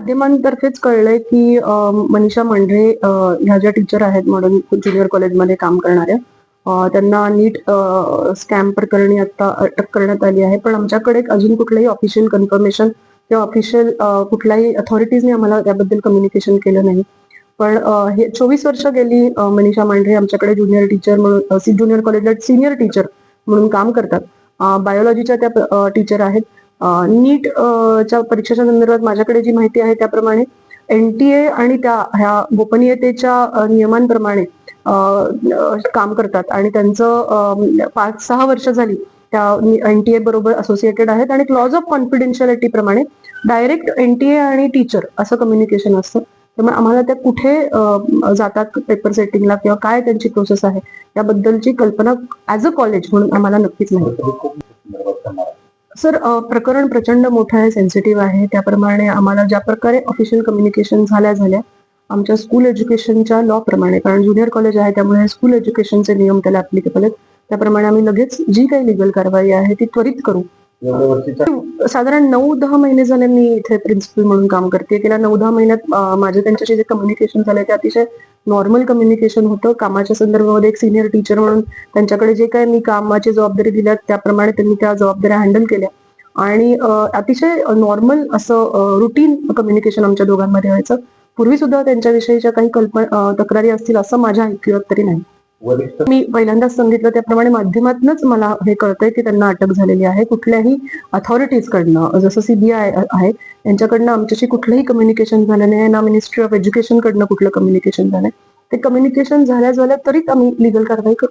माध्यमांतर्फेच कळलंय की मनीषा मांढरे ह्या ज्या टीचर आहेत मॉडर्न ज्युनियर कॉलेजमध्ये काम करणाऱ्या, त्यांना नीट स्कॅम प्रकरणी आता अटक करण्यात आली आहे. पण आमच्याकडे अजून कुठलंही ऑफिशियल कन्फर्मेशन किंवा ऑफिशियल कुठल्याही अथॉरिटीजने आम्हाला त्याबद्दल कम्युनिकेशन केलं नाही. पण हे 24 वर्ष गेली मनीषा मांढरे आमच्याकडे ज्युनियर टीचर म्हणून ज्युनियर कॉलेजला सिनियर टीचर म्हणून काम करतात. बायोलॉजीच्या त्या टीचर आहेत. नीट च्या परीक्षेच्या संदर्भात माझ्याकडे जी माहिती आहे त्याप्रमाणे NTA आणि त्या ह्या गोपनीयतेच्या नियमांप्रमाणे काम करतात आणि त्यांचं 5-6 वर्ष झाली त्या NTA बरोबर असोसिएटेड आहेत आणि क्लॉज ऑफ कॉन्फिडेन्शियलिटी प्रमाणे डायरेक्ट NTA आणि टीचर असं कम्युनिकेशन असतं. त्यामुळे आम्हाला त्या कुठे जातात पेपर सेटिंगला किंवा काय त्यांची प्रोसेस आहे याबद्दलची कल्पना ऍज अ कॉलेज म्हणून आम्हाला नक्कीच नाही. सर, प्रकरण प्रचंड मोठं आहे, सेन्सिटिव्ह आहे. त्याप्रमाणे आम्हाला ज्या प्रकारे ऑफिशियल कम्युनिकेशन झाल्या आमच्या स्कूल एज्युकेशनच्या लॉ प्रमाणे, कारण ज्युनियर कॉलेज आहे त्यामुळे स्कूल एज्युकेशनचे नियम त्याला ऍप्लिकेबल आहेत, त्याप्रमाणे आम्ही लगेच जी काही लिगल कारवाई आहे ती त्वरित करू. साधारण 9-10 महिने झाले मी इथे प्रिन्सिपल म्हणून काम करते. गेल्या 9-10 महिन्यात माझे त्यांच्याशी जे कम्युनिकेशन झालंय ते अतिशय नॉर्मल कम्युनिकेशन होतं. कामाच्या संदर्भामध्ये एक सिनियर टीचर म्हणून त्यांच्याकडे जे काही मी कामाची जबाबदारी दिल्या त्याप्रमाणे त्यांनी त्या जबाबदाऱ्या हँडल केल्या आणि अतिशय नॉर्मल असं रुटीन कम्युनिकेशन आमच्या दोघांमध्ये व्हायचं. पूर्वी सुद्धा त्यांच्याविषयीच्या काही तक्रारी असतील असं माझ्या ऐकिवात तरी नाही. मी पहिल्यांदाच सांगितलं त्याप्रमाणे माध्यमातूनच मला हे कळतंय की त्यांना अटक झालेली आहे. कुठल्याही अथॉरिटीज कडनं, जसं CBI आहे यांच्याकडनं आमच्याशी कुठलंही कम्युनिकेशन झालं नाही, ना मिनिस्ट्री ऑफ एज्युकेशन कडनं कुठलं कम्युनिकेशन झालंय. ते कम्युनिकेशन झाल्या त्वरित आम्ही लिगल कारवाई करू.